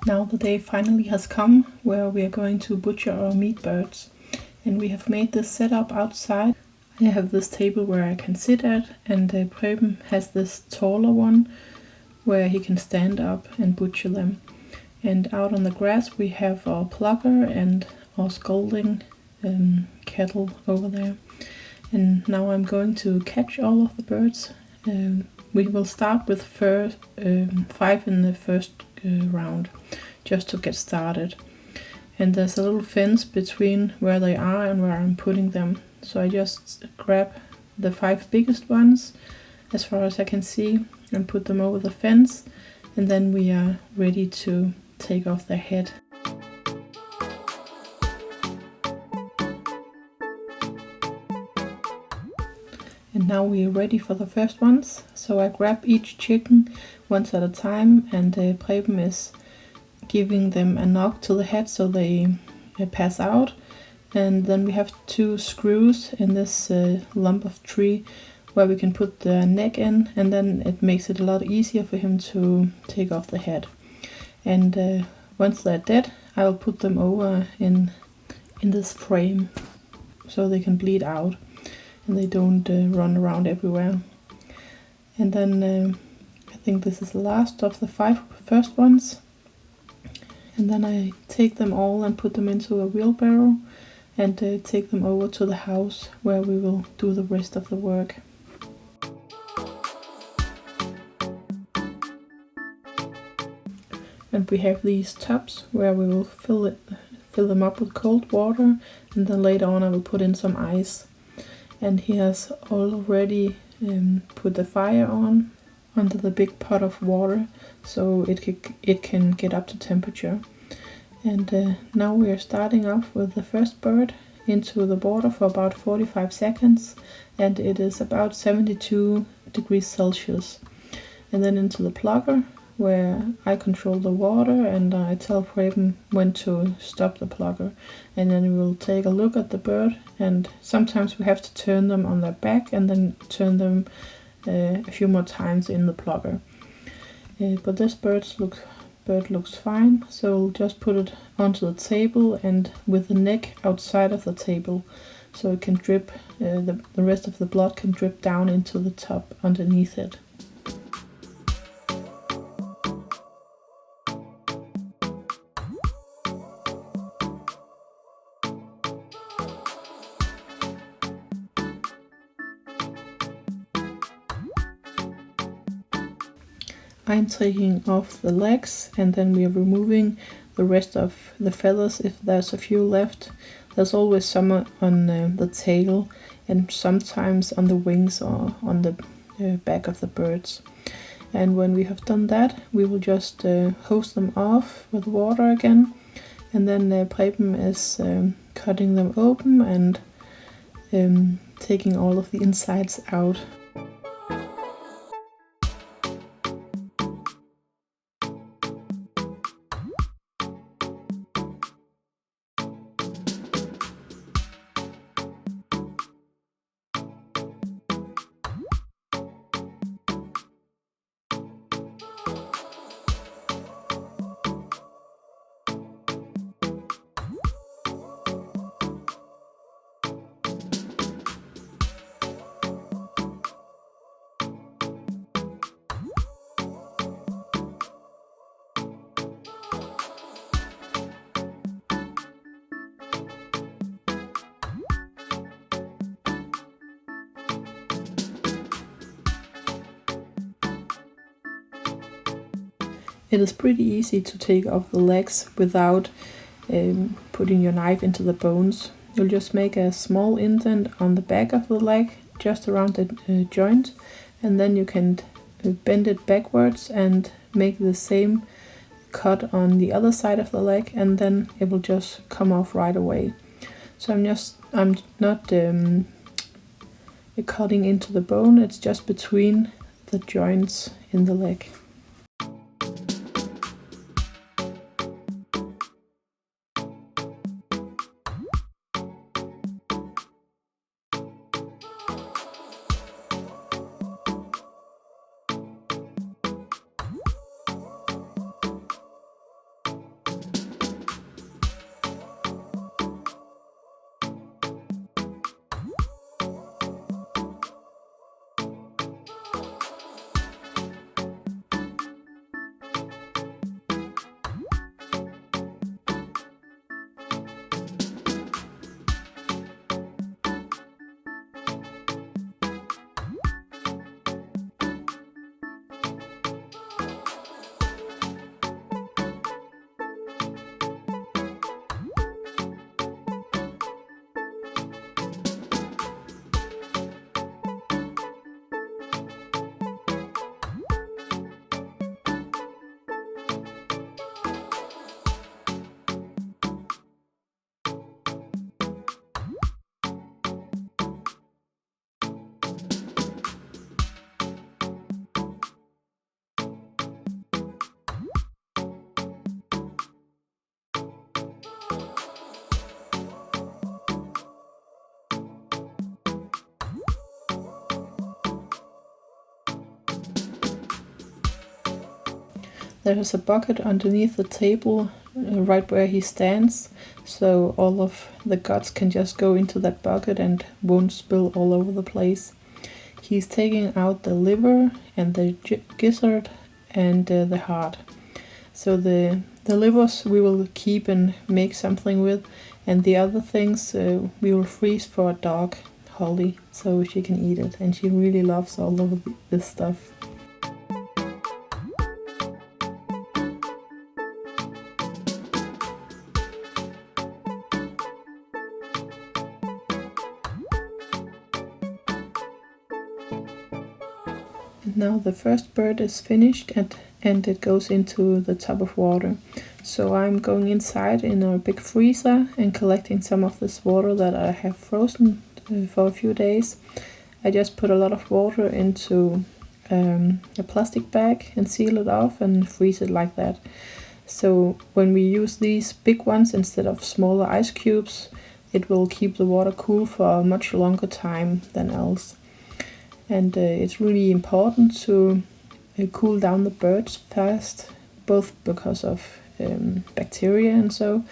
Now the day finally has come where we are going to butcher our meat birds, and we have made this setup outside. I have this table where I can sit at, and Preben has this taller one where he can stand up and butcher them. And out on the grass we have our plucker and our scalding kettle over there. And now I'm going to catch all of the birds. We will start with 5 in the first round, just to get started. And there's a little fence between where they are and where I'm putting them. So I just grab the 5 biggest ones, as far as I can see, and put them over the fence. And then we are ready to take off their head. And now we are ready for the first ones. So I grab each chicken once at a time, and Preben is giving them a knock to the head so they pass out. And then we have 2 screws in this lump of tree where we can put the neck in, and then it makes it a lot easier for him to take off the head. And once they're dead, I will put them over in this frame so they can bleed out and they don't run around everywhere. And then I think this is the last of the 5 first ones. And then I take them all and put them into a wheelbarrow and take them over to the house where we will do the rest of the work. And we have these tubs where we will fill them up with cold water, and then later on I will put in some ice. And he has already put the fire on under the big pot of water so it can get up to temperature. And now we are starting off with the first bird into the water for about 45 seconds, and it is about 72 degrees Celsius. And then into the plucker, where I control the water and I tell Preben when to stop the plucker. And then we will take a look at the bird, and sometimes we have to turn them on their back and then turn them a few more times in the plucker. But this bird looks fine, so we'll just put it onto the table and with the neck outside of the table, so it can drip, the rest of the blood can drip down into the tub underneath it. I'm taking off the legs, and then we are removing the rest of the feathers if there's a few left. There's always some on the tail and sometimes on the wings or on the back of the birds. And when we have done that, we will just hose them off with water again, and then Preben is cutting them open and taking all of the insides out. It is pretty easy to take off the legs without putting your knife into the bones. You'll just make a small indent on the back of the leg, just around the joint, and then you can bend it backwards and make the same cut on the other side of the leg, and then it will just come off right away. So I'm not cutting into the bone, it's just between the joints in the leg. there's a bucket underneath the table right where he stands, so all of the guts can just go into that bucket and won't spill all over the place. He's taking out the liver and the gizzard and the heart. So the livers we will keep and make something with, and the other things we will freeze for a dog, Holly, so she can eat it, and she really loves all of this stuff. Now the first bird is finished and it goes into the tub of water. So I'm going inside in a big freezer and collecting some of this water that I have frozen for a few days. I just put a lot of water into a plastic bag and seal it off and freeze it like that. So when we use these big ones instead of smaller ice cubes, it will keep the water cool for a much longer time than else. And it's really important to cool down the birds fast, both because of bacteria and so,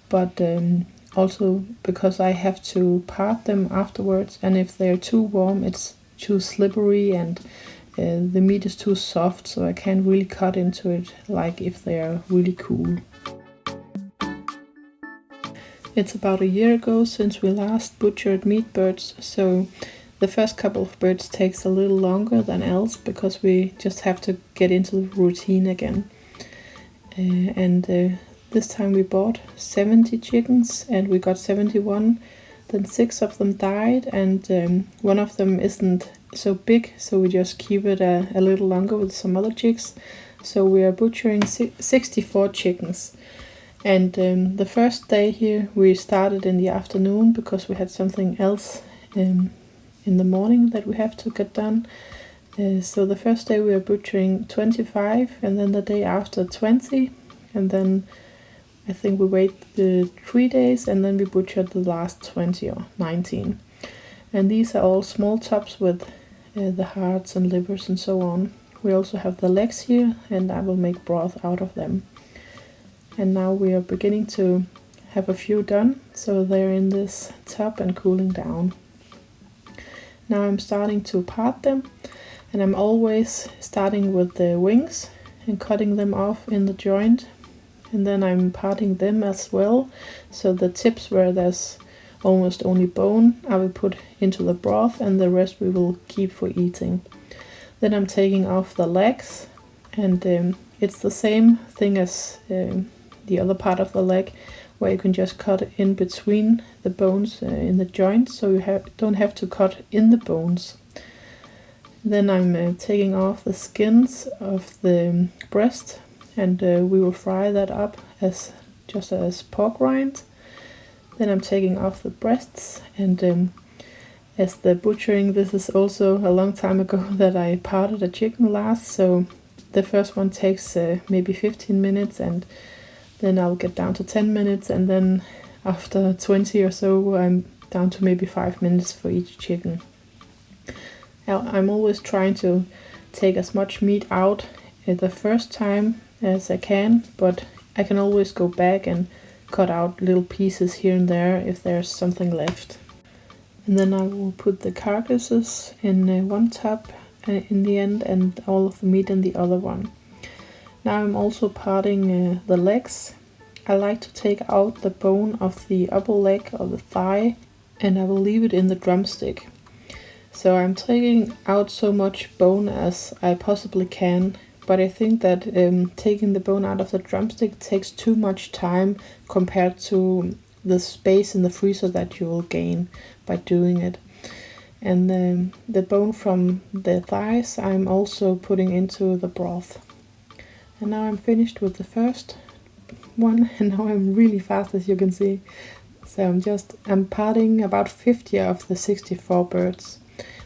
but also because I have to part them afterwards, and if they're too warm it's too slippery and the meat is too soft, so I can't really cut into it like if they are really cool. It's about a year ago since we last butchered meat birds, so the first couple of birds takes a little longer than else because we just have to get into the routine again. This time we bought 70 chickens and we got 71. Then 6 of them died and one of them isn't so big, so we just keep it a little longer with some other chicks. So we are butchering 64 chickens. And the first day here we started in the afternoon because we had something else in the morning that we have to get done. So the first day we are butchering 25 and then the day after 20, and then I think we wait 3 days and then we butchered the last 20 or 19. And these are all small tubs with the hearts and livers and so on. We also have the legs here and I will make broth out of them. And now we are beginning to have a few done, so they're in this tub and cooling down. Now I'm starting to part them, and I'm always starting with the wings and cutting them off in the joint, and then I'm parting them as well, so the tips where there's almost only bone I will put into the broth and the rest we will keep for eating. Then I'm taking off the legs, and it's the same thing as the other part of the leg, where you can just cut in between the bones in the joint, so you don't have to cut in the bones. Then I'm taking off the skins of the breast, and we will fry that up as pork rind. Then I'm taking off the breasts, and as the butchering, this is also a long time ago that I parted a chicken last, so the first one takes maybe 15 minutes, and then I'll get down to 10 minutes, and then after 20 or so I'm down to maybe 5 minutes for each chicken. Now, I'm always trying to take as much meat out the first time as I can, but I can always go back and cut out little pieces here and there if there's something left. And then I will put the carcasses in one tub in the end and all of the meat in the other one. Now I'm also parting the legs. I like to take out the bone of the upper leg or the thigh, and I will leave it in the drumstick. So I'm taking out so much bone as I possibly can, but I think that taking the bone out of the drumstick takes too much time compared to the space in the freezer that you will gain by doing it. And the bone from the thighs I'm also putting into the broth. And now I'm finished with the first one, and now I'm really fast, as you can see. So I'm parting about 50 of the 64 birds.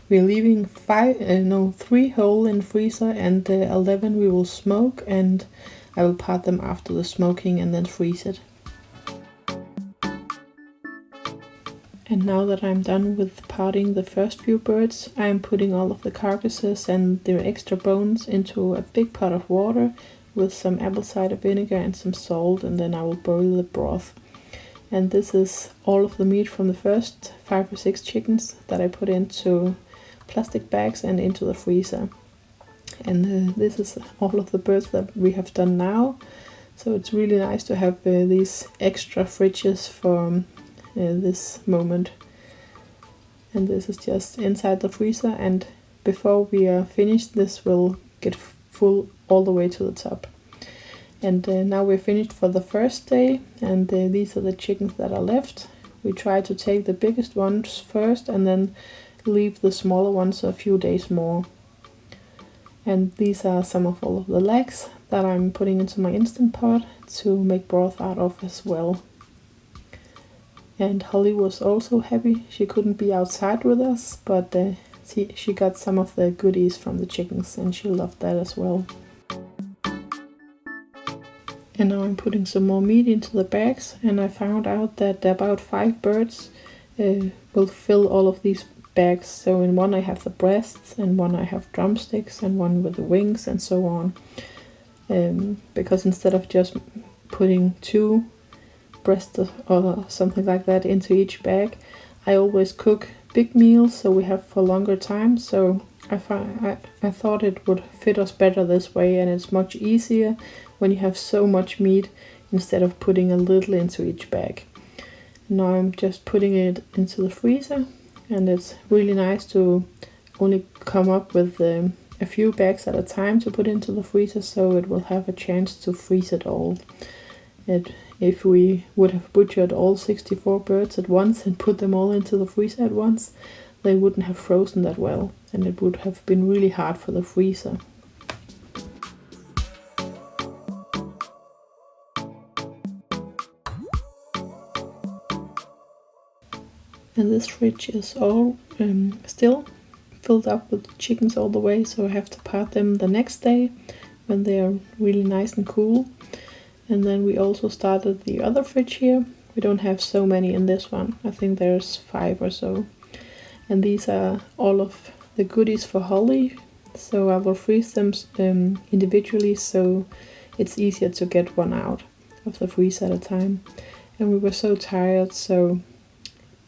We're leaving 3 whole in freezer, and 11 we will smoke, and I will part them after the smoking and then freeze it. And now that I'm done with parting the first few birds, I am putting all of the carcasses and their extra bones into a big pot of water with some apple cider vinegar and some salt, and then I will boil the broth. And this is all of the meat from the first 5 or 6 chickens that I put into plastic bags and into the freezer. And this is all of the birds that we have done now. So it's really nice to have these extra fridges for this moment. And this is just inside the freezer, and before we are finished this will get full all the way to the top. And now we're finished for the first day, and these are the chickens that are left. We try to take the biggest ones first and then leave the smaller ones a few days more. And these are some of all of the legs that I'm putting into my Instant Pot to make broth out of as well. And Holly was also happy. She couldn't be outside with us, but she got some of the goodies from the chickens and she loved that as well. And now I'm putting some more meat into the bags, and I found out that about 5 birds will fill all of these bags. So in one I have the breasts, and one I have drumsticks, and one with the wings, and so on. Because instead of just putting 2 breasts or something like that into each bag, I always cook big meals so we have for longer time. So I thought it would fit us better this way, and it's much easier when you have so much meat instead of putting a little into each bag. Now I'm just putting it into the freezer, and it's really nice to only come up with a few bags at a time to put into the freezer, so it will have a chance to freeze it all. If we would have butchered all 64 birds at once and put them all into the freezer at once, they wouldn't have frozen that well, and it would have been really hard for the freezer. And this fridge is all still filled up with chickens all the way, so I have to part them the next day when they are really nice and cool. And then we also started the other fridge here. We don't have so many in this one. I think there's 5 or so. And these are all of the goodies for Holly. So I will freeze them individually, so it's easier to get one out of the freezer at a time. And we were so tired, so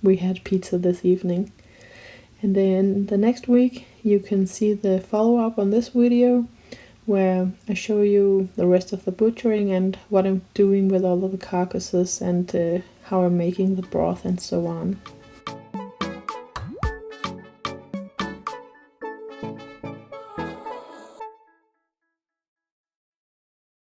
we had pizza this evening. And then the next week you can see the follow-up on this video, where I show you the rest of the butchering and what I'm doing with all of the carcasses and how I'm making the broth and so on.